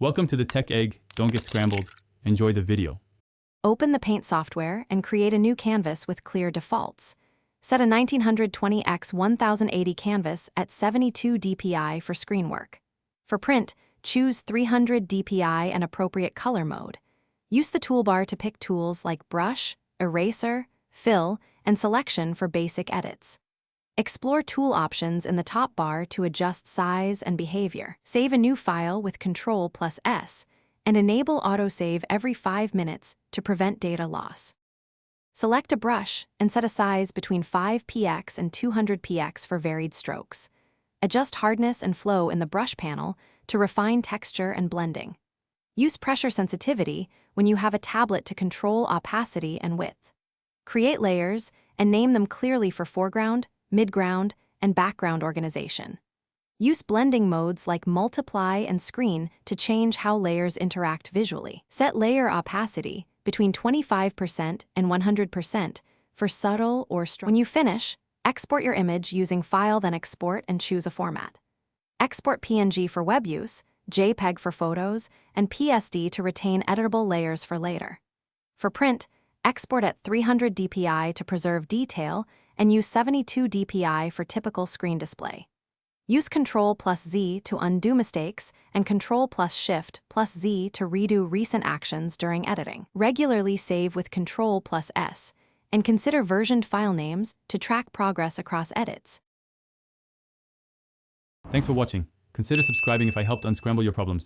Welcome to the Tech Egg. Don't get scrambled. Enjoy the video. Open the Paint software and create a new canvas with clear defaults. Set a 1920 x 1080 canvas at 72 dpi for screen work. For print, choose 300 dpi and appropriate color mode. Use the toolbar to pick tools like brush, eraser, fill, and selection for basic edits. Explore tool options in the top bar to adjust size and behavior. Save a new file with Ctrl+S and enable autosave every 5 minutes to prevent data loss. Select a brush and set a size between 5px and 200px for varied strokes. Adjust hardness and flow in the brush panel to refine texture and blending. Use pressure sensitivity when you have a tablet to control opacity and width. Create layers and name them clearly for foreground, midground, and background organization. Use blending modes like multiply and screen to change how layers interact visually. Set layer opacity between 25% and 100% for subtle or strong. When you finish, export your image using File, then Export, and choose a format. Export PNG for web use, JPEG for photos, and PSD to retain editable layers for later. For print, export at 300 dpi to preserve detail and use 72 dpi for typical screen display. Use Ctrl+Z to undo mistakes and Ctrl+Shift+Z to redo recent actions during editing. Regularly save with Ctrl+S and consider versioned file names to track progress across edits. Thanks for watching. Consider subscribing if I helped unscramble your problems.